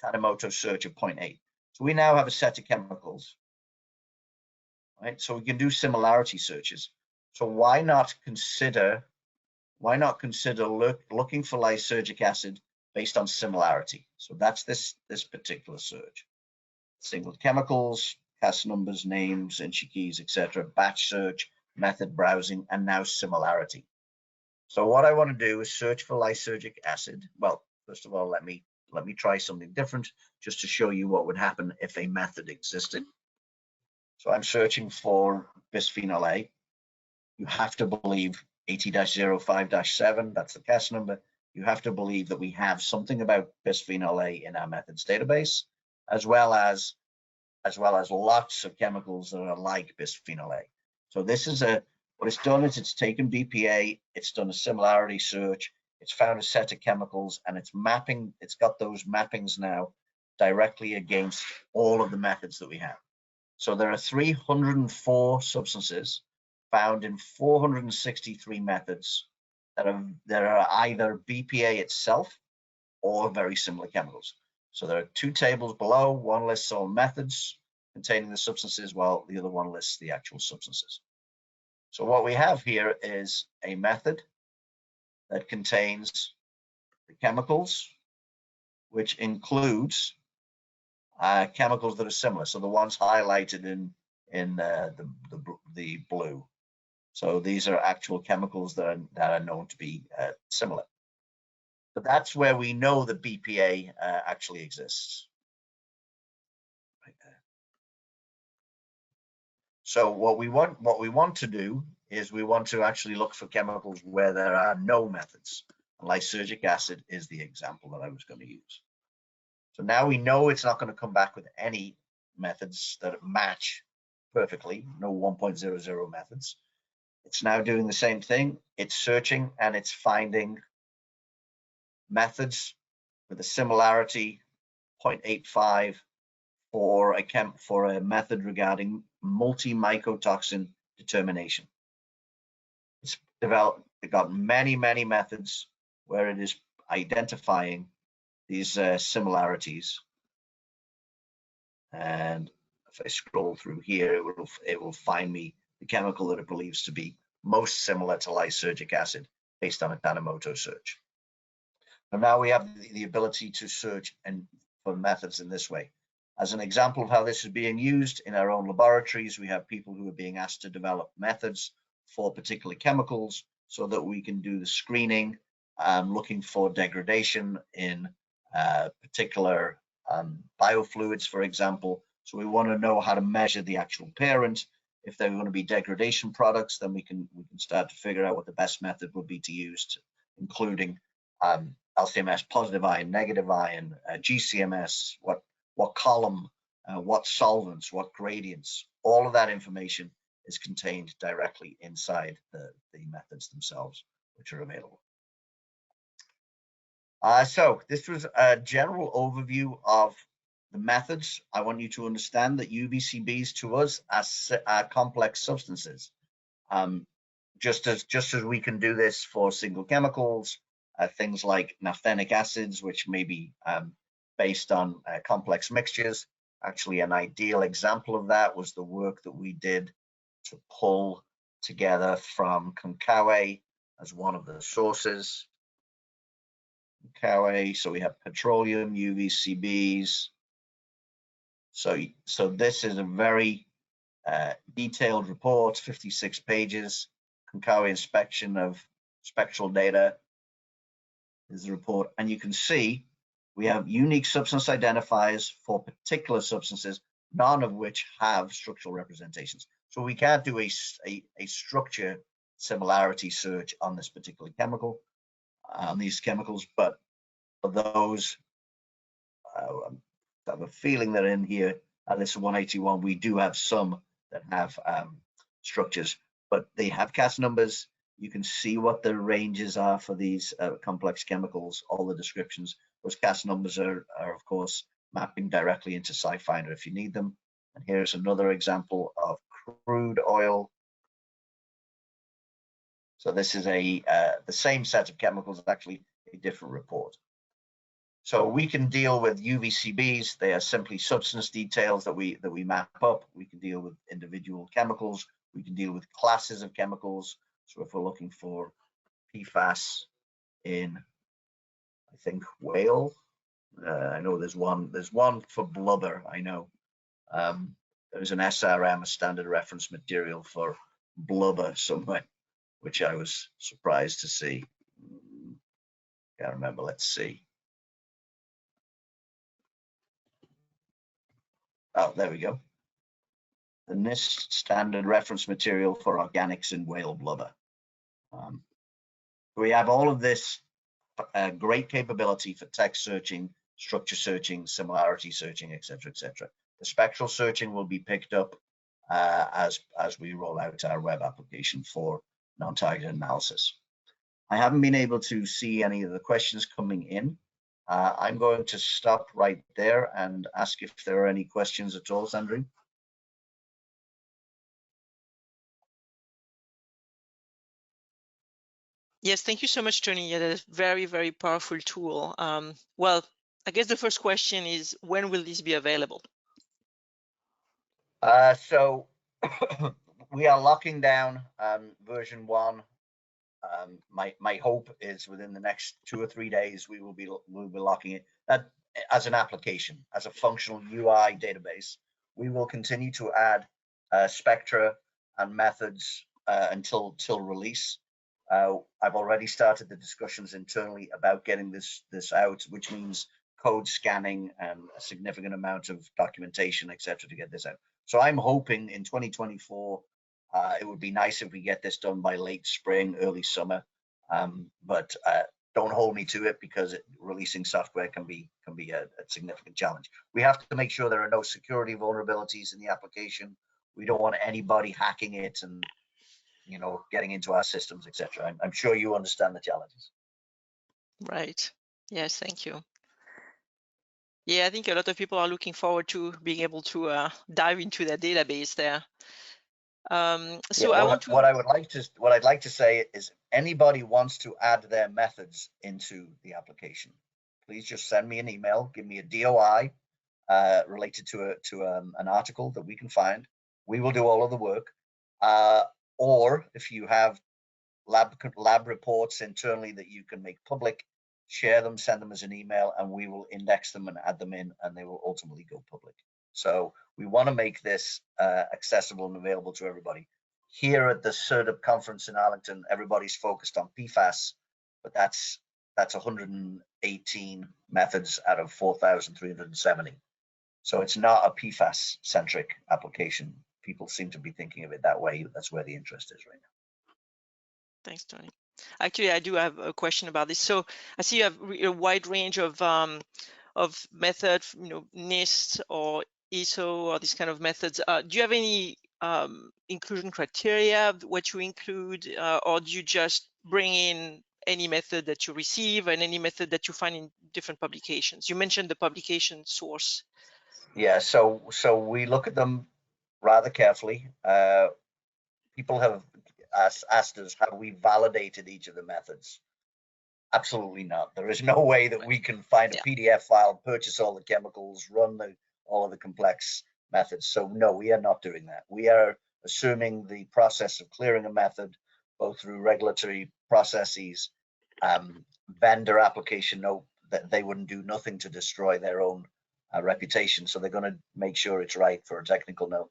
[SPEAKER 2] Tanimoto search of 0.8. So we now have a set of chemicals, right? So we can do similarity searches. So why not consider looking for lysergic acid based on similarity? So that's this particular search. Single chemicals, CAS numbers, names, entry keys, etc. Batch search, method browsing, and now similarity. So what I want to do is search for lysergic acid. Well, first of all, let me try something different just to show you what would happen if a method existed. So I'm searching for bisphenol A. You have to believe 80-05-7, that's the CAS number. You have to believe that we have something about bisphenol A in our methods database, as well as lots of chemicals that are like bisphenol A. So this is what it's done is it's taken BPA, it's done a similarity search, it's found a set of chemicals, and it's got those mappings now directly against all of the methods that we have. So there are 304 substances found in 463 methods that are either BPA itself or very similar chemicals. So there are two tables below. One lists all methods containing the substances, while the other one lists the actual substances. So what we have here is a method that contains the chemicals, which includes chemicals that are similar. So the ones highlighted in the blue. So these are actual chemicals that are known to be similar. But that's where we know that BPA actually exists. Right there. So what we want to do is we want to actually look for chemicals where there are no methods. And lysergic acid is the example that I was going to use. So now we know it's not going to come back with any methods that match perfectly, no 1.00 methods. It's now doing the same thing. It's searching and it's finding methods with a similarity 0.85 for a method regarding multi-mycotoxin determination. It's got many methods where it is identifying these similarities. And if I scroll through here, it will find me the chemical that it believes to be most similar to lysergic acid based on a Tanimoto search. And now we have the ability to search for methods in this way. As an example of how this is being used in our own laboratories, we have people who are being asked to develop methods for particular chemicals so that we can do the screening, looking for degradation in particular biofluids, for example. So we want to know how to measure the actual parent. If they're going to be degradation products, then we can start to figure out what the best method would be to use, including LCMS, positive ion, negative ion, GCMS, what column, what solvents, what gradients. All of that information is contained directly inside the methods themselves, which are available. So this was a general overview of the methods. I want you to understand that UVCBs to us are complex substances. Just as we can do this for single chemicals, things like naphthenic acids, which may be based on complex mixtures. Actually, an ideal example of that was the work that we did to pull together from Konkawa as one of the sources. Konkawa, so we have petroleum, UVCBs. So this is a very detailed report, 56 pages. Konkawa inspection of spectral data is the report, and you can see we have unique substance identifiers for particular substances, none of which have structural representations. So we can't do a structure similarity search on this particular chemical, on these chemicals, but for those, I have a feeling that in here, this 181, we do have some that have structures, but they have CAS numbers. You can see what the ranges are for these complex chemicals, all the descriptions. Those CAS numbers are of course, mapping directly into SciFinder if you need them. And here's another example of crude oil. So this is the same set of chemicals, actually a different report. So we can deal with UVCBs. They are simply substance details that we map up. We can deal with individual chemicals. We can deal with classes of chemicals. So if we're looking for PFAS in, I think, whale, I know there's one for blubber. I know there's an SRM, a standard reference material for blubber somewhere, which I was surprised to see. Can't remember. Let's see. Oh, there we go. The NIST standard reference material for organics in whale blubber. We have all of this great capability for text searching, structure searching, similarity searching, etc., etc. The spectral searching will be picked up as we roll out our web application for non-targeted analysis. I haven't been able to see any of the questions coming in. I'm going to stop right there and ask if there are any questions at all, Sandrine.
[SPEAKER 1] Yes, thank you so much, Tony. Yeah, that's a very, very powerful tool. Well, I guess the first question is, when will this be available?
[SPEAKER 2] So we are locking down version 1. My hope is within the next 2 or 3 days we'll be locking it as an application, as a functional UI database. We will continue to add spectra and methods until release. I've already started the discussions internally about getting this out, which means code scanning and a significant amount of documentation, etc., to get this out. So I'm hoping in 2024 it would be nice if we get this done by late spring, early summer, but don't hold me to it, because releasing software can be a significant challenge. We have to make sure there are no security vulnerabilities in the application. We don't want anybody hacking it and getting into our systems, etc. I'm sure you understand the challenges.
[SPEAKER 1] Right. Yes, thank you. Yeah, I think a lot of people are looking forward to being able to dive into that database there. So
[SPEAKER 2] yeah,
[SPEAKER 1] I want to.
[SPEAKER 2] What I'd like to say is, anybody wants to add their methods into the application, please just send me an email, give me a DOI related to an article that we can find. We will do all of the work. Or if you have lab reports internally that you can make public, share them, send them as an email, and we will index them and add them in, and they will ultimately go public. So we want to make this accessible and available to everybody. Here at the CERDP conference in Arlington, everybody's focused on PFAS, but that's 118 methods out of 4,370. So it's not a PFAS-centric application. People seem to be thinking of it that way. That's where the interest is right now.
[SPEAKER 1] Thanks, Tony. Actually, I do have a question about this. So I see you have a wide range of methods, NIST or ISO or these kind of methods. Do you have any inclusion criteria, what you include, or do you just bring in any method that you receive and any method that you find in different publications? You mentioned the publication source.
[SPEAKER 2] Yeah, so we look at them rather carefully. People have asked us, have we validated each of the methods? Absolutely not. There is no way that we can find a PDF file, purchase all the chemicals, run all of the complex methods. So no, we are not doing that. We are assuming the process of clearing a method, both through regulatory processes, vendor application note, that they wouldn't do nothing to destroy their own reputation. So they're going to make sure it's right for a technical note.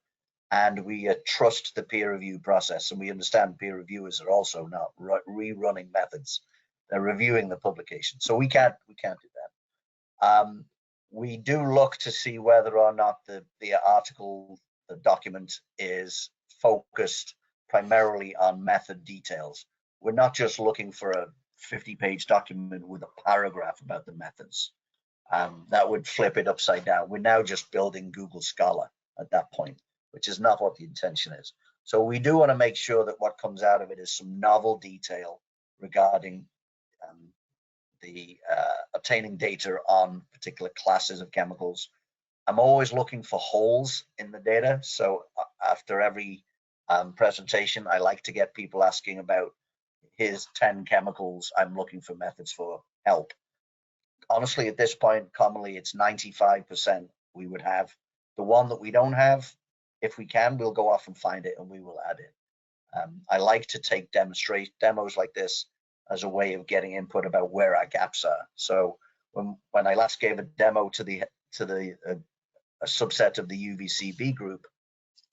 [SPEAKER 2] And we trust the peer review process, and we understand peer reviewers are also not rerunning methods. They're reviewing the publication, so we can't do that. We do look to see whether or not the article, the document, is focused primarily on method details. We're not just looking for a 50-page document with a paragraph about the methods. That would flip it upside down. We're now just building Google Scholar at that point, which is not what the intention is. So we do want to make sure that what comes out of it is some novel detail regarding the obtaining data on particular classes of chemicals. I'm always looking for holes in the data. So after every presentation, I like to get people asking about his 10 chemicals I'm looking for methods for help. Honestly, at this point, commonly it's 95% we would have. The one that we don't have, if we can, we'll go off and find it and we will add it. I like to take demos like this as a way of getting input about where our gaps are. So when I last gave a demo to a subset of the UVCB group,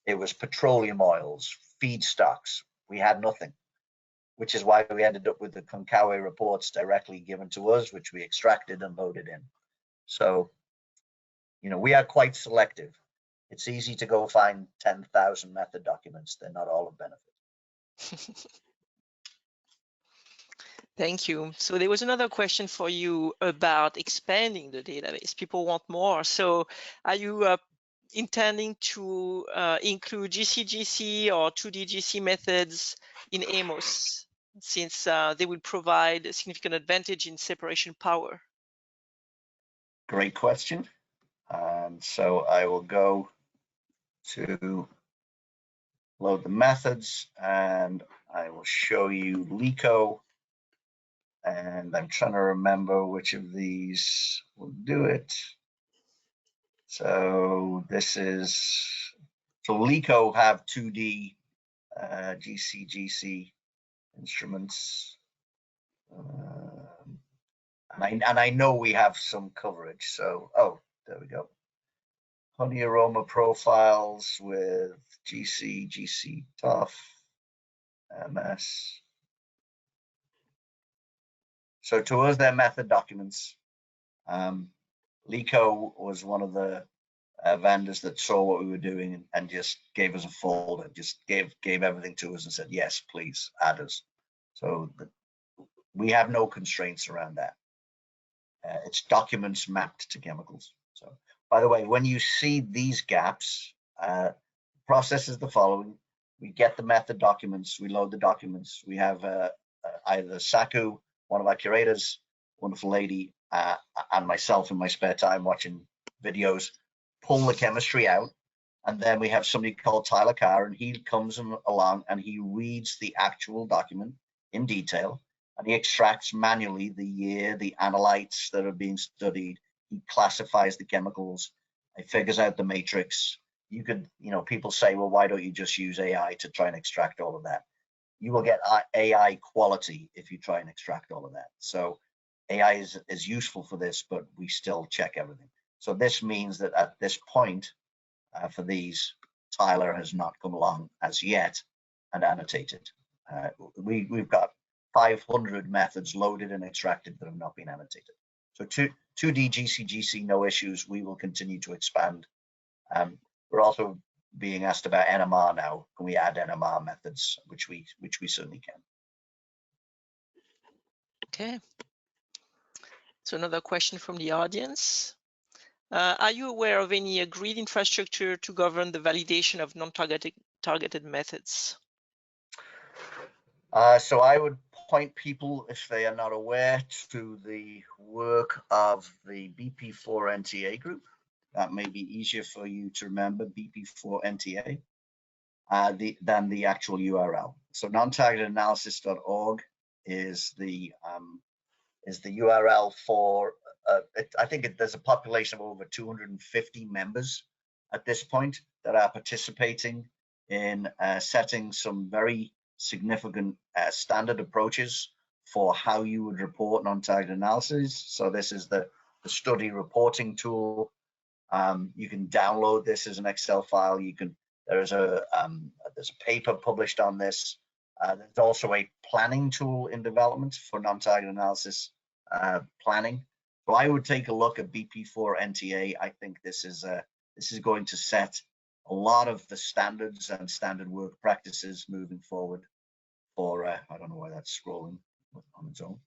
[SPEAKER 2] it was petroleum oils, feedstocks. We had nothing, which is why we ended up with the Konkawa reports directly given to us, which we extracted and loaded in. So, we are quite selective. It's easy to go find 10,000 method documents. They're not all of benefit.
[SPEAKER 1] Thank you. So there was another question for you about expanding the database. People want more. So are you intending to include GCGC or 2DGC methods in AMOS, since they will provide a significant advantage in separation power?
[SPEAKER 2] Great question. So I will go to load the methods and I will show you LECO. And I'm trying to remember which of these will do it. So this is, so LECO have 2D GCGC instruments. And I know we have some coverage. So, oh, there we go. Honey aroma profiles with GC tough, MS. So to us, they're method documents. LECO was one of the vendors that saw what we were doing and just gave us a folder, just gave everything to us and said, yes, please add us. So we have no constraints around that. It's documents mapped to chemicals. So, by the way, when you see these gaps, process is the following. We get the method documents, we load the documents. We have either Saku, one of our curators, wonderful lady, and myself in my spare time watching videos, pull the chemistry out. And then we have somebody called Tyler Carr, and he comes along and he reads the actual document in detail. And he extracts manually the year, the analytes that are being studied. He classifies the chemicals. He figures out the matrix. You could, people say, well, why don't you just use AI to try and extract all of that? You will get AI quality if you try and extract all of that. So AI is useful for this, but we still check everything. So this means that at this point, for these, Tyler has not come along as yet and annotated. We've got 500 methods loaded and extracted that have not been annotated. So 2D GCGC, no issues. We will continue to expand. We're also being asked about NMR now. Can we add NMR methods, which we certainly can.
[SPEAKER 1] Okay. So another question from the audience. Are you aware of any agreed infrastructure to govern the validation of non-targeted targeted methods?
[SPEAKER 2] So I would point people, if they are not aware, to the work of the BP4NTA group. That may be easier for you to remember, BP4NTA, than the actual URL. So non-targetedanalysis.org is the URL for, I think there's a population of over 250 members at this point that are participating in setting some very significant standard approaches for how you would report non-targeted analysis. So this is the study reporting tool. You can download this as an Excel file. There's a paper published on this. There's also a planning tool in development for non-targeted analysis planning. So I would take a look at BP4NTA. I think this is going to set a lot of the standards and standard work practices moving forward for, I don't know why that's scrolling on its own.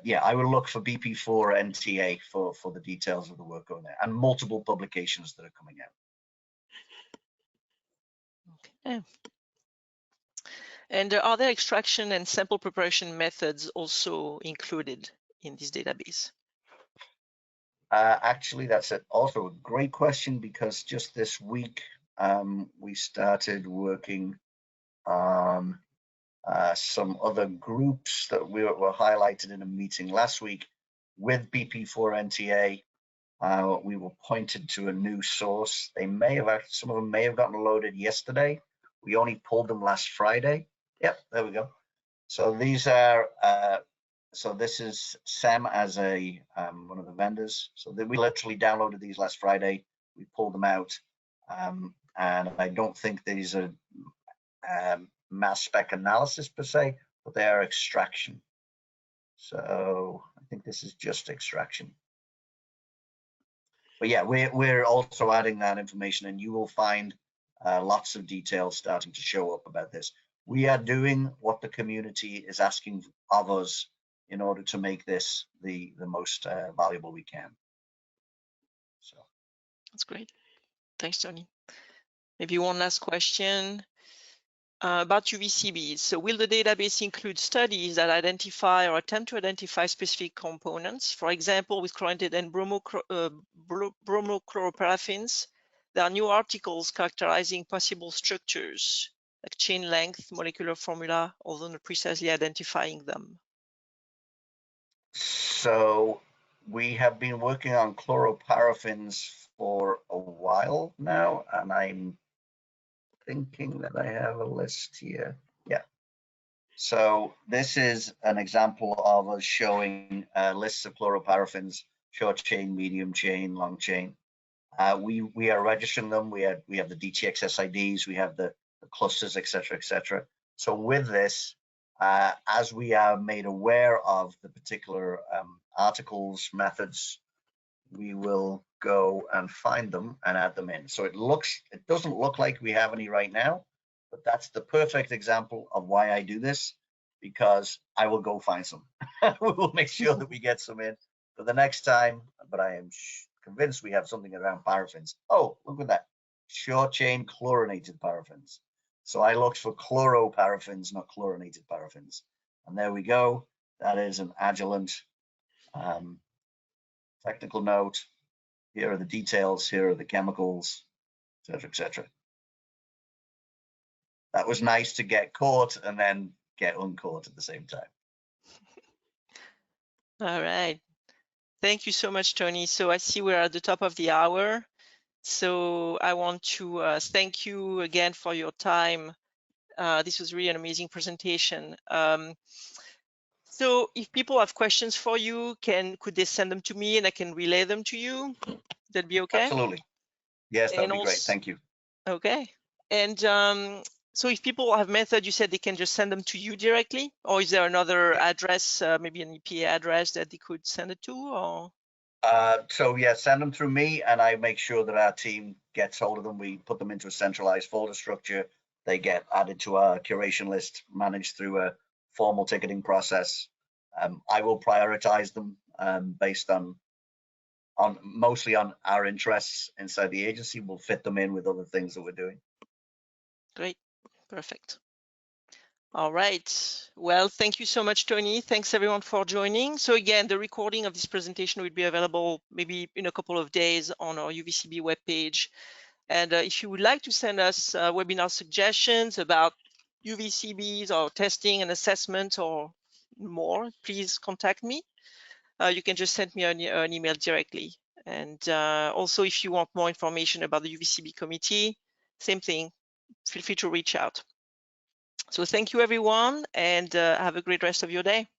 [SPEAKER 2] Yeah, I would look for BP4NTA for the details of the work going there, and multiple publications that are coming out.
[SPEAKER 1] Okay. And are there extraction and sample preparation methods also included in this database?
[SPEAKER 2] Actually, that's also a great question, because just this week we started working on some other groups that were highlighted in a meeting last week with BP4NTA. We were pointed to a new source. Some of them may have gotten loaded yesterday. We only pulled them last Friday. Yep, there we go. So these are, so this is SEM as one of the vendors. So we literally downloaded these last Friday. We pulled them out, and I don't think these are mass spec analysis per se, but they are extraction. So I think this is just extraction. But yeah, we're also adding that information, and you will find lots of details starting to show up about this. We are doing what the community is asking of us in order to make this the most valuable we can. So
[SPEAKER 1] that's great. Thanks, Tony. Maybe one last question about UVCB. So will the database include studies that identify or attempt to identify specific components? For example, with chlorinated and bromochloroparafins, there are new articles characterizing possible structures like chain length, molecular formula, although not precisely identifying them.
[SPEAKER 2] So we have been working on chloroparafins for a while now, and I'm thinking that I have a list here. Yeah. So this is an example of us showing lists of chloroparafins, short chain, medium chain, long chain. We are registering them. We have the DTX SIDs, we have the clusters, etc., etc. So with this, as we are made aware of the particular articles, methods, we will go and find them and add them in. So it doesn't look like we have any right now, but that's the perfect example of why I do this, because I will go find some. We will make sure that we get some in for the next time, but I am convinced we have something around paraffins. Oh, look at that, short chain chlorinated paraffins. So I looked for chloroparaffins, not chlorinated paraffins. And there we go. That is an adjuvant. Technical note. Here are the details. Here are the chemicals, etc., etc. That was nice to get caught and then get uncaught at the same time.
[SPEAKER 1] All right. Thank you so much, Tony. So I see we're at the top of the hour. So I want to thank you again for your time. This was really an amazing presentation. So if people have questions for you, could they send them to me and I can relay them to you? That'd be okay?
[SPEAKER 2] Absolutely. Yes, that'd be great. Thank you.
[SPEAKER 1] Okay. And so if people have method, you said they can just send them to you directly, or is there another address, maybe an EPA address that they could send it to? Or
[SPEAKER 2] so yeah, send them through me, and I make sure that our team gets hold of them. We put them into a centralized folder structure. They get added to our curation list, managed through a formal ticketing process. I will prioritize them based on mostly on our interests inside the agency. We'll fit them in with other things that we're doing.
[SPEAKER 1] Great, perfect. All right. Well, thank you so much, Tony. Thanks everyone for joining. So again, the recording of this presentation will be available maybe in a couple of days on our UVCB webpage. And if you would like to send us webinar suggestions about UVCBs or testing and assessment or more, please contact me. You can just send me an email directly. And also, if you want more information about the UVCB committee, same thing, feel free to reach out. So thank you, everyone, and have a great rest of your day.